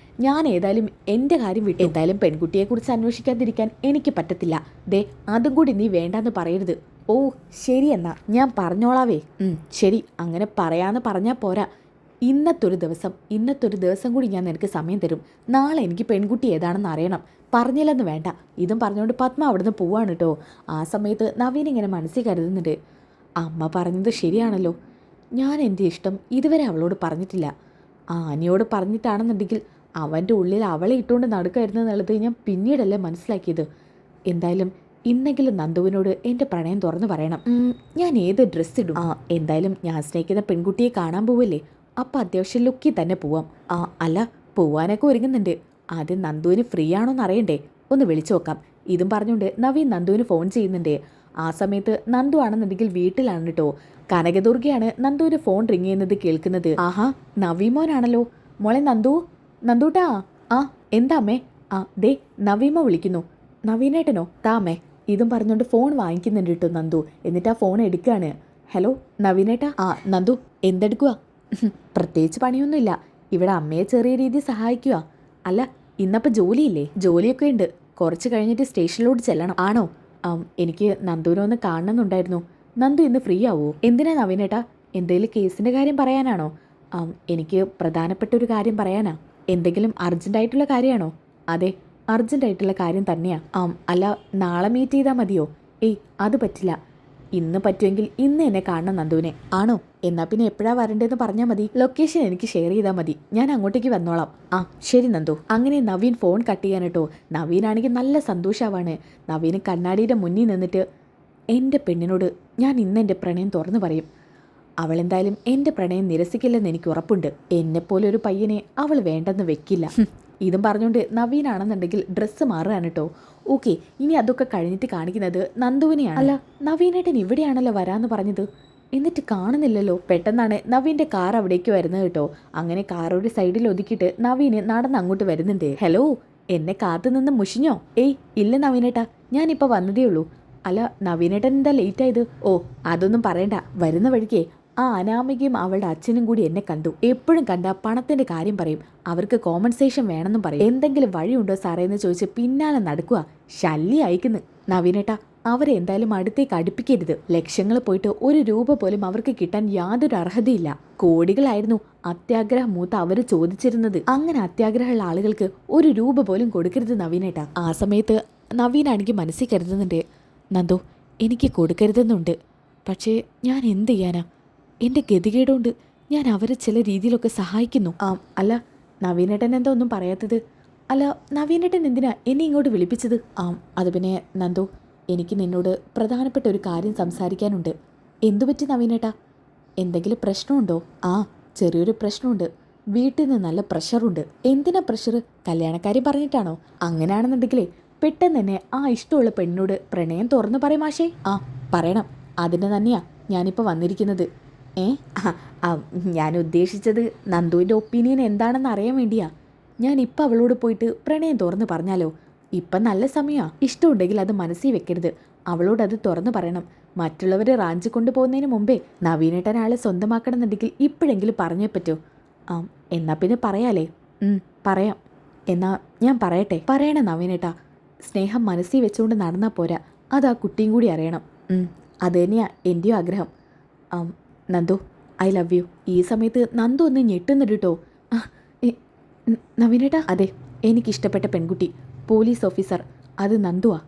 ഞാൻ ഏതായാലും എൻ്റെ കാര്യം വിട്ടു. എന്തായാലും പെൺകുട്ടിയെക്കുറിച്ച് അന്വേഷിക്കാതിരിക്കാൻ എനിക്ക് പറ്റത്തില്ല. ദേ, അതും കൂടി നീ വേണ്ടാന്ന് പറയരുത്. ഓ ശരി, എന്നാ ഞാൻ പറഞ്ഞോളാവേ. ശരി, അങ്ങനെ പറയാന്ന് പറഞ്ഞാൽ പോരാ. ഇന്നത്തൊരു ദിവസം കൂടി ഞാൻ നിനക്ക് സമയം തരും. നാളെ എനിക്ക് പെൺകുട്ടി ഏതാണെന്ന് അറിയണം. പറഞ്ഞില്ലെന്ന് വേണ്ട. ഇതും പറഞ്ഞുകൊണ്ട് പത്മ അവിടുന്ന് പോവാണ് കേട്ടോ. ആ സമയത്ത് നവീൻ ഇങ്ങനെ മനസ്സിൽ കരുതുന്നുണ്ട്, അമ്മ പറഞ്ഞത് ശരിയാണല്ലോ. ഞാൻ എൻ്റെ ഇഷ്ടം ഇതുവരെ അവളോട് പറഞ്ഞിട്ടില്ല. ആനിയോട് പറഞ്ഞിട്ടാണെന്നുണ്ടെങ്കിൽ അവൻ്റെ ഉള്ളിൽ അവളെ ഇട്ടുകൊണ്ട് നടക്കുമായിരുന്നു എന്നുള്ളത് ഞാൻ പിന്നീടല്ലേ മനസ്സിലാക്കിയത്. എന്തായാലും ഇന്നെങ്കിലും നന്ദുവിനോട് എൻ്റെ പ്രണയം തുറന്നു പറയണം. ഞാൻ ഏത് ഡ്രസ്സ് ഇടും? എന്തായാലും ഞാൻ സ്നേഹിക്കുന്ന പെൺകുട്ടിയെ കാണാൻ പോവല്ലേ, അപ്പം അത്യാവശ്യം ലുക്കിൽ തന്നെ പോവാം. അല്ല, പോവാനൊക്കെ ഒരുങ്ങുന്നുണ്ട്. ആദ്യം നന്ദുവിന് ഫ്രീ ആണോന്ന് അറിയണ്ടേ, ഒന്ന് വിളിച്ചു നോക്കാം. ഇതും പറഞ്ഞുകൊണ്ട് നവീൻ നന്ദുവിന് ഫോൺ ചെയ്യുന്നുണ്ട്. ആ സമയത്ത് നന്ദു ആണെന്നുണ്ടെങ്കിൽ വീട്ടിലാണ് കേട്ടോ. കനകദുർഗയാണ് നന്ദുവിന് ഫോൺ റിങ് ചെയ്യുന്നത് കേൾക്കുന്നത്. നവീമോനാണല്ലോ. മോളെ നന്ദൂട്ടാ. എന്താ അമ്മേ? ദേ നവീമോ വിളിക്കുന്നു. നവീനേട്ടനോ? താമേ. ഇതും പറഞ്ഞുകൊണ്ട് ഫോൺ വാങ്ങിക്കുന്നുണ്ട് കേട്ടോ നന്ദു. എന്നിട്ട് ആ ഫോൺ എടുക്കുകയാണ്. ഹലോ നവീനേട്ടാ. നന്ദു എന്തെടുക്കുക? പ്രത്യേകിച്ച് പണിയൊന്നുമില്ല, ഇവിടെ അമ്മയെ ചെറിയ രീതിയിൽ സഹായിക്കുക. അല്ല, ഇന്നപ്പോൾ ജോലിയില്ലേ? ജോലിയൊക്കെ ഉണ്ട്, കുറച്ച് കഴിഞ്ഞിട്ട് സ്റ്റേഷനിലോട്ട് ചെല്ലണം. ആണോ? എനിക്ക് നന്ദുവിനെ ഒന്ന് കാണണമെന്നുണ്ടായിരുന്നു. നന്ദു ഇന്ന് ഫ്രീ ആവുമോ? എന്തിനാ നവീനേട്ടാ? എന്തെങ്കിലും കേസിൻ്റെ കാര്യം പറയാനാണോ? എനിക്ക് പ്രധാനപ്പെട്ട ഒരു കാര്യം പറയാനാ. എന്തെങ്കിലും അർജൻറ്റായിട്ടുള്ള കാര്യമാണോ? അതെ, അർജൻറ്റായിട്ടുള്ള കാര്യം തന്നെയാ. അല്ല, നാളെ മീറ്റ് ചെയ്താൽ മതിയോ? അത് പറ്റില്ല. ഇന്ന് പറ്റുമെങ്കിൽ ഇന്ന് എന്നെ കാണണം നന്ദുവിനെ. ആണോ? എന്നാ പിന്നെ എപ്പോഴാ വരണ്ടേന്ന് പറഞ്ഞാൽ മതി. ലൊക്കേഷൻ എനിക്ക് ഷെയർ ചെയ്താൽ മതി, ഞാൻ അങ്ങോട്ടേക്ക് വന്നോളാം. ആ ശരി നന്ദു. അങ്ങനെ നവീൻ ഫോൺ കട്ട് ചെയ്യാനിട്ടോ. നവീനാണെങ്കിൽ നല്ല സന്തോഷാവാണ്. നവീന് കണ്ണാടിയുടെ മുന്നിൽ നിന്നിട്ട് എൻ്റെ പെണ്ണിനോട് ഞാൻ ഇന്ന് എൻ്റെ പ്രണയം തുറന്നു പറയും. അവളെന്തായാലും എൻ്റെ പ്രണയം നിരസിക്കില്ലെന്ന് എനിക്ക് ഉറപ്പുണ്ട്. എന്നെപ്പോലെ ഒരു പയ്യനെ അവൾ വേണ്ടെന്ന് വെക്കില്ല. ഇതും പറഞ്ഞുകൊണ്ട് നവീനാണെന്നുണ്ടെങ്കിൽ ഡ്രസ്സ് മാറുകയാണ് കേട്ടോ. ഓക്കെ, ഇനി അതൊക്കെ കഴിഞ്ഞിട്ട് കാണിക്കുന്നത് നന്ദുവിനെയാണ്. അല്ല, നവീനേട്ടൻ ഇവിടെയാണല്ലോ വരാമെന്ന് പറഞ്ഞത്, എന്നിട്ട് കാണുന്നില്ലല്ലോ. പെട്ടെന്നാണ് നവീൻ്റെ കാർ അവിടേക്ക് വരുന്നത് കേട്ടോ. അങ്ങനെ കാറൊരു സൈഡിൽ ഒതുക്കിയിട്ട് നവീന് നടന്ന് അങ്ങോട്ട് വരുന്നുണ്ട്. ഹലോ, എന്നെ കാത്തു നിന്ന് മുഷിഞ്ഞോ? ഏയ് ഇല്ല നവീനേട്ടാ, ഞാനിപ്പോൾ വന്നതേ ഉള്ളൂ. അല്ല നവീനേട്ടൻ എന്താ ലേറ്റ് ആയത്? ഓ അതൊന്നും പറയണ്ട, വരുന്ന വഴിക്കേ ആ അനാമികയും അവളുടെ അച്ഛനും കൂടി എന്നെ കണ്ടു. എപ്പോഴും കണ്ട പണത്തിന്റെ കാര്യം പറയും, അവർക്ക് കോമ്പൻസേഷൻ വേണമെന്നും പറയും. എന്തെങ്കിലും വഴിയുണ്ടോ സാറേ എന്ന് ചോദിച്ച് പിന്നാലെ നടക്കുക. ശല്യം അയക്കുന്നു. നവീനേട്ടാ, അവരെ എന്തായാലും അടുത്തേക്ക് അടുപ്പിക്കരുത്. ലക്ഷങ്ങൾ പോയിട്ട് ഒരു രൂപ പോലും അവർക്ക് കിട്ടാൻ യാതൊരു അർഹതയില്ല. കോടികളായിരുന്നു അത്യാഗ്രഹം മൂത്ത അവർ ചോദിച്ചിരുന്നത്. അങ്ങനെ അത്യാഗ്രഹമുള്ള ആളുകൾക്ക് ഒരു രൂപ പോലും കൊടുക്കരുത് നവീനേട്ടാ. ആ സമയത്ത് നവീനാണെങ്കിൽ മനസ്സിൽ കരുതുന്നുണ്ട്, നന്ദു എനിക്ക് കൊടുക്കരുതെന്നുണ്ട്, പക്ഷേ ഞാൻ എന്ത് ചെയ്യാനാ? എൻ്റെ ഗതികേടുകൊണ്ട് ഞാൻ അവരെ ചില രീതിയിലൊക്കെ സഹായിക്കുന്നു. അല്ല നവീനേട്ടൻ എന്താ ഒന്നും പറയാത്തത്? അല്ല നവീനേട്ടൻ എന്തിനാ എന്നെ ഇങ്ങോട്ട് വിളിപ്പിച്ചത്? അത് പിന്നെ നന്ദു, എനിക്ക് നിന്നോട് പ്രധാനപ്പെട്ട ഒരു കാര്യം സംസാരിക്കാനുണ്ട്. എന്തുപറ്റി നവീനേട്ടാ? എന്തെങ്കിലും പ്രശ്നമുണ്ടോ? ചെറിയൊരു പ്രശ്നമുണ്ട്. വീട്ടിൽ നിന്ന് നല്ല പ്രഷറുണ്ട്. എന്തിനാ പ്രഷർ? കല്യാണക്കാരി പറഞ്ഞിട്ടാണോ? അങ്ങനെയാണെന്നുണ്ടെങ്കിലേ പെട്ടെന്ന് തന്നെ ആ ഇഷ്ടമുള്ള പെണ്ണിനോട് പ്രണയം തുറന്നു പറയും മാഷേ. പറയണം. അതിന് തന്നെയാ ഞാനിപ്പോൾ വന്നിരിക്കുന്നത്. ഞാൻ ഉദ്ദേശിച്ചത് നന്ദുവിൻ്റെ ഒപ്പീനിയൻ എന്താണെന്ന് അറിയാൻ വേണ്ടിയാ. ഞാനിപ്പോൾ അവളോട് പോയിട്ട് പ്രണയം തുറന്ന് പറഞ്ഞാലോ? ഇപ്പം നല്ല സമയമാണ്. ഇഷ്ടമുണ്ടെങ്കിൽ അത് മനസ്സിൽ വെക്കരുത്. അവളോട് അത് തുറന്നു പറയണം. മറ്റുള്ളവരെ റാഞ്ചി കൊണ്ടുപോകുന്നതിന് മുമ്പേ നവീനേട്ടൻ ആളെ സ്വന്തമാക്കണമെന്നുണ്ടെങ്കിൽ ഇപ്പോഴെങ്കിലും പറഞ്ഞേ പറ്റൂ. എന്നാ പിന്നെ പറയാലേ? പറയാം. എന്നാ ഞാൻ പറയട്ടെ? പറയണം നവീനേട്ടാ. സ്നേഹം മനസ്സിൽ വെച്ചുകൊണ്ട് നടന്നാൽ പോരാ, അത് ആ കുട്ടിയും കൂടി അറിയണം. അത് തന്നെയാ എൻ്റെയും ആഗ്രഹം. Nandu, I love you. ഈ സമയത്ത് നന്ദു ഒന്ന് ഞെട്ടുന്നുണ്ട് കേട്ടോ. നവീനേട്ടാ, അതെ, എനിക്കിഷ്ടപ്പെട്ട പെൺകുട്ടി പോലീസ് ഓഫീസർ, അത് നന്ദുവാ.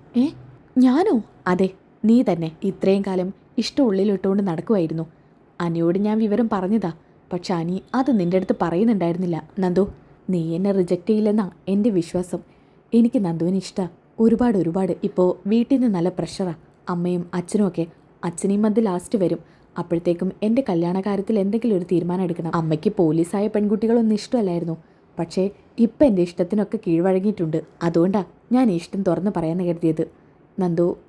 ഞാനോ? അതെ, നീ തന്നെ. ഇത്രയും കാലം ഇഷ്ടം ഉള്ളിലിട്ടുകൊണ്ട് നടക്കുമായിരുന്നു. അനിയോട് ഞാൻ വിവരം പറഞ്ഞതാ, പക്ഷെ അനി അത് നിൻ്റെ അടുത്ത് പറയുന്നുണ്ടായിരുന്നില്ല. നന്ദു, നീ എന്നെ റിജക്റ്റ് ചെയ്യില്ലെന്നാ എൻ്റെ വിശ്വാസം. എനിക്ക് നന്ദുവിന് ഇഷ്ടമാണ്, ഒരുപാട്. ഇപ്പോൾ വീട്ടിൽ നിന്ന് നല്ല പ്രഷറാ. അമ്മയും അച്ഛനും ഒക്കെ. അച്ഛനെയും അത് ലാസ്റ്റ് വരും. അപ്പോഴത്തേക്കും എൻ്റെ കല്യാണകാര്യത്തിൽ എന്തെങ്കിലും ഒരു തീരുമാനം എടുക്കണം. അമ്മയ്ക്ക് പോലീസായ പെൺകുട്ടികളൊന്നും ഇഷ്ടമല്ലായിരുന്നു, പക്ഷേ ഇപ്പം എൻ്റെ ഇഷ്ടത്തിനൊക്കെ കീഴ്വഴങ്ങിയിട്ടുണ്ട്. അതുകൊണ്ടാണ് ഞാൻ ഇഷ്ടം തുറന്ന് പറയാമെന്ന് കരുതിയത്.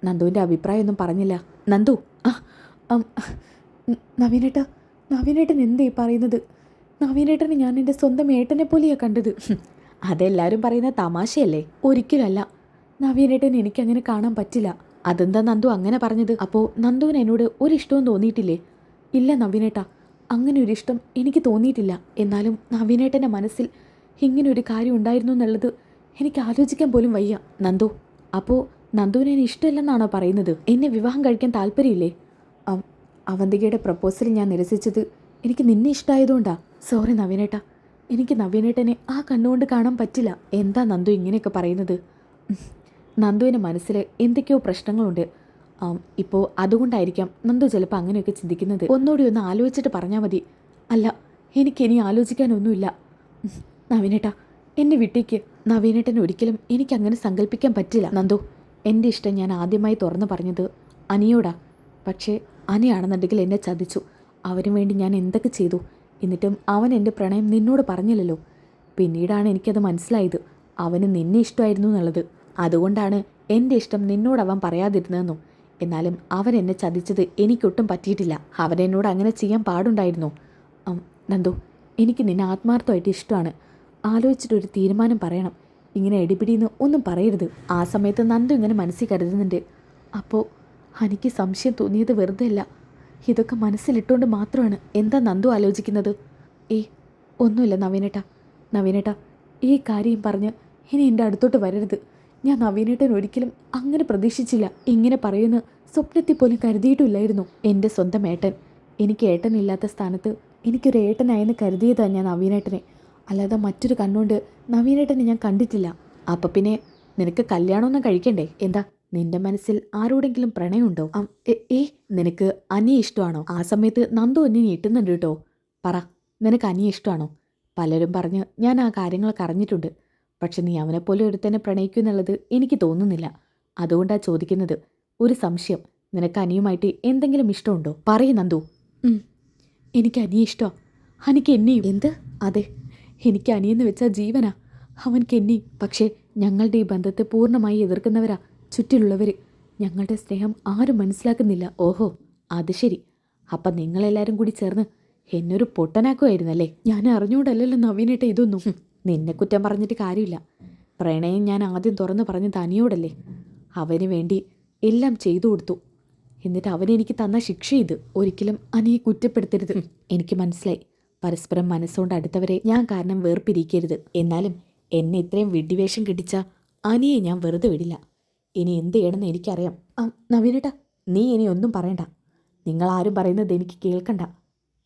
നന്ദുവിൻ്റെ അഭിപ്രായമൊന്നും പറഞ്ഞില്ല. നന്ദു, നവീനേട്ടൻ എന്തേ പറയുന്നത്? നവീനേട്ടനെ ഞാൻ എൻ്റെ സ്വന്തം ഏട്ടനെ പോലെയാണ് കണ്ടത്. അതെല്ലാവരും പറയുന്ന തമാശയല്ലേ? ഒരിക്കലല്ല നവീനേട്ടൻ, എനിക്കങ്ങനെ കാണാൻ പറ്റില്ല. അതെന്താ നന്ദു അങ്ങനെ പറഞ്ഞത്? അപ്പോൾ നന്ദുവിന് എന്നോട് ഒരിഷ്ടവും തോന്നിയിട്ടില്ലേ? ഇല്ല നവീനേട്ടാ, അങ്ങനെ ഒരു ഇഷ്ടം എനിക്ക് തോന്നിയിട്ടില്ല. എന്നാലും നവീനേട്ടൻ്റെ മനസ്സിൽ ഇങ്ങനെ ഒരു കാര്യം ഉണ്ടായിരുന്നു എന്നുള്ളത് എനിക്ക് ആലോചിക്കാൻ പോലും വയ്യ. നന്ദു, അപ്പോൾ നന്ദുവിനെ എന്നെ ഇഷ്ടമില്ലെന്നാണോ പറയുന്നത്? എന്നെ വിവാഹം കഴിക്കാൻ താല്പര്യമില്ലേ? അവന്തികയുടെ പ്രപ്പോസൽ ഞാൻ നിരസിച്ചത് എനിക്ക് നിന്നെ ഇഷ്ടമായതുകൊണ്ടാ. സോറി നവീനേട്ടാ, എനിക്ക് നവീനേട്ടനെ ആ കണ്ണുകൊണ്ട് കാണാൻ പറ്റില്ല. എന്താ നന്ദു ഇങ്ങനെയൊക്കെ പറയുന്നത്? നന്ദുവിൻ്റെ മനസ്സിൽ എന്തൊക്കെയോ പ്രശ്നങ്ങളുണ്ട്. ഇപ്പോൾ അതുകൊണ്ടായിരിക്കാം നന്ദു ചിലപ്പോൾ അങ്ങനെയൊക്കെ ചിന്തിക്കുന്നത്. ഒന്നുകൂടി ഒന്ന് ആലോചിച്ചിട്ട് പറഞ്ഞാൽ മതി. അല്ല, എനിക്കിനി ആലോചിക്കാനൊന്നുമില്ല. നവീനേട്ടാ, എന്നെ വിട്ടേക്ക്. നവീനേട്ടൻ ഒരിക്കലും എനിക്കങ്ങനെ സങ്കല്പിക്കാൻ പറ്റില്ല. നന്ദു, എൻ്റെ ഇഷ്ടം ഞാൻ ആദ്യമായി തുറന്നു പറഞ്ഞത് അനിയോടാ. പക്ഷേ അനിയാണെന്നുണ്ടെങ്കിൽ എന്നെ ചതിച്ചു. അവന് വേണ്ടി ഞാൻ എന്തൊക്കെ ചെയ്തു. എന്നിട്ടും അവൻ എൻ്റെ പ്രണയം നിന്നോട് പറഞ്ഞില്ലല്ലോ. പിന്നീടാണ് എനിക്കത് മനസ്സിലായത്, അവന് നിന്നെ ഇഷ്ടമായിരുന്നു എന്നുള്ളത്. അതുകൊണ്ടാണ് എൻ്റെ ഇഷ്ടം നിന്നോടവൻ പറയാതിരുന്നതെന്നും. എന്നാലും അവൻ എന്നെ ചതിച്ചത് എനിക്കൊട്ടും പറ്റിയിട്ടില്ല. അവൻ എന്നോട് അങ്ങനെ ചെയ്യാൻ പാടുണ്ടായിരുന്നു. നന്ദു, എനിക്ക് നിന്നെ ആത്മാർത്ഥമായിട്ട് ഇഷ്ടമാണ്. ആലോചിച്ചിട്ടൊരു തീരുമാനം പറയണം. ഇങ്ങനെ എടിപിടിയെന്ന് ഒന്നും പറയരുത്. ആ സമയത്ത് നന്ദു ഇങ്ങനെ മനസ്സിൽ കരുതുന്നുണ്ട്. അപ്പോൾ എനിക്ക് സംശയം തോന്നിയത് വെറുതെ അല്ല, ഇതൊക്കെ മനസ്സിലിട്ടുകൊണ്ട് മാത്രമാണ്. എന്താ നന്ദു ആലോചിക്കുന്നത്? ഒന്നുമില്ല നവീനേട്ടാ, ഈ കാര്യം പറഞ്ഞ് ഇനി എൻ്റെ അടുത്തോട്ട് വരരുത്. ഞാൻ നവീനേട്ടൻ ഒരിക്കലും അങ്ങനെ പ്രതീക്ഷിച്ചില്ല. ഇങ്ങനെ പറയുന്ന സ്വപ്നത്തിൽ പോലും കരുതിയിട്ടുമില്ലായിരുന്നു. എൻ്റെ സ്വന്തം ഏട്ടൻ, എനിക്ക് ഏട്ടനില്ലാത്ത സ്ഥാനത്ത് എനിക്കൊരു ഏട്ടനായെന്ന് കരുതിയതാണ് ഞാൻ നവീനേട്ടനെ. അല്ലാതെ മറ്റൊരു കണ്ണുകൊണ്ട് നവീനേട്ടനെ ഞാൻ കണ്ടിട്ടില്ല. അപ്പം പിന്നെ നിനക്ക് കല്യാണമൊന്നും കഴിക്കണ്ടേ? എന്താ നിന്റെ മനസ്സിൽ ആരോടെങ്കിലും പ്രണയമുണ്ടോ? നിനക്ക് അനിയെ ഇഷ്ടമാണോ? ആ സമയത്ത് നന്ദു എന്നെ ഞെട്ടുന്നുണ്ട് കേട്ടോ. പറ, നിനക്ക് അനിയെ ഇഷ്ടമാണോ? പലരും പറഞ്ഞ് ഞാൻ ആ കാര്യങ്ങളൊക്കെ അറിഞ്ഞിട്ടുണ്ട്. പക്ഷെ നീ അവനെപ്പോലെ ഒരുത്തനെ പ്രണയിക്കുമെന്നുള്ളത് എനിക്ക് തോന്നുന്നില്ല. അതുകൊണ്ടാണ് ചോദിക്കുന്നത്. ഒരു സംശയം, നിനക്ക് അനിയുമായിട്ട് എന്തെങ്കിലും ഇഷ്ടമുണ്ടോ? പറയ് നന്ദു. എനിക്ക് അനിയെ ഇഷ്ടമാണ്. എനിക്ക് എന്നെയും. എന്ത്? അതെ, എനിക്ക് അനിയെന്ന് വെച്ചാൽ ജീവനാ. അവൻക്ക് എന്നെയും. പക്ഷേ ഞങ്ങളുടെ ഈ ബന്ധത്തെ പൂർണ്ണമായി എതിർക്കുന്നവരാ ചുറ്റിലുള്ളവർ. ഞങ്ങളുടെ സ്നേഹം ആരും മനസ്സിലാക്കുന്നില്ല. ഓഹോ, അത് ശരി. അപ്പം നിങ്ങളെല്ലാവരും കൂടി ചേർന്ന് എന്നൊരു പൊട്ടനാക്കുമായിരുന്നല്ലേ? ഞാൻ അറിഞ്ഞുകൊണ്ടല്ലല്ലോ നവീനേട്ട ഇതൊന്നും. നിന്നെ കുറ്റം പറഞ്ഞിട്ട് കാര്യമില്ല. പ്രണയം ഞാൻ ആദ്യം തുറന്നു പറഞ്ഞത് അനിയോടല്ലേ. അവന് വേണ്ടി എല്ലാം ചെയ്തു കൊടുത്തു. എന്നിട്ട് അവനെനിക്ക് തന്ന ശിക്ഷ ഇത്. ഒരിക്കലും അനിയെ കുറ്റപ്പെടുത്തരുത്. എനിക്ക് മനസ്സിലായി. പരസ്പരം മനസ്സുകൊണ്ട് അടുത്തവരെ ഞാൻ കാരണം വേർപിരിക്കരുത്. എന്നാലും എന്നെ ഇത്രയും വിഡ്ഢിവേഷം കെട്ടിച്ച അനിയെ ഞാൻ വെറുതെ വിടില്ല. ഇനി എന്ത് ചെയ്യണമെന്ന് എനിക്കറിയാം. നവീനേട്ടാ, നീ ഇനി ഒന്നും പറയണ്ട. നിങ്ങളാരും പറയുന്നത് എനിക്ക് കേൾക്കണ്ട.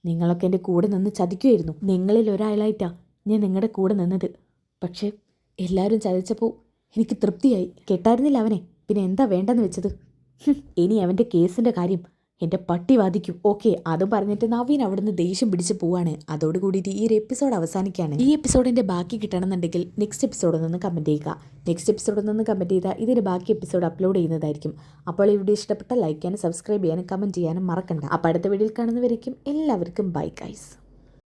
നിങ്ങളൊക്കെ എൻ്റെ കൂടെ നിന്ന് ചതിക്കുമായിരുന്നു. നിങ്ങളിൽ ഒരാളായിട്ടാ ഞാൻ നിങ്ങളുടെ കൂടെ നിന്നത്. പക്ഷേ എല്ലാവരും ചതിച്ചപ്പോൾ എനിക്ക് തൃപ്തിയായി. കെട്ടായിരുന്നില്ല അവനെ, പിന്നെ എന്താ വേണ്ടെന്ന് വെച്ചത്? ഇനി അവൻ്റെ കേസിൻ്റെ കാര്യം എൻ്റെ പട്ടി വാദിക്കും. ഓക്കെ, അതും പറഞ്ഞിട്ട് നവീൻ അവിടുന്ന് ദേഷ്യം പിടിച്ച് പോവാണ്. അതോടുകൂടിയിട്ട് ഈ ഒരു എപ്പിസോഡ് അവസാനിക്കുകയാണ്. ഈ എപ്പിസോഡിൻ്റെ ബാക്കി കിട്ടണമെന്നുണ്ടെങ്കിൽ നെക്സ്റ്റ് എപ്പിസോഡിൽ നിന്ന് കമൻറ്റ് ചെയ്യുക. നെക്സ്റ്റ് എപ്പിസോഡിൽ നിന്ന് കമൻറ്റ് ചെയ്താൽ ഇതിന് ബാക്കി എപ്പിസോഡ് അപ്ലോഡ് ചെയ്യുന്നതായിരിക്കും. അപ്പോൾ ഈ വീഡിയോ ഇഷ്ടപ്പെട്ട ലൈക്ക് ചെയ്യാനും സബ്സ്ക്രൈബ് ചെയ്യാനും കമൻറ്റ് ചെയ്യാനും മറക്കണ്ട. അപ്പോൾ അടുത്ത വീഡിയോയിൽ കാണുന്നവരേക്കും എല്ലാവർക്കും ബൈ ഗൈസ്.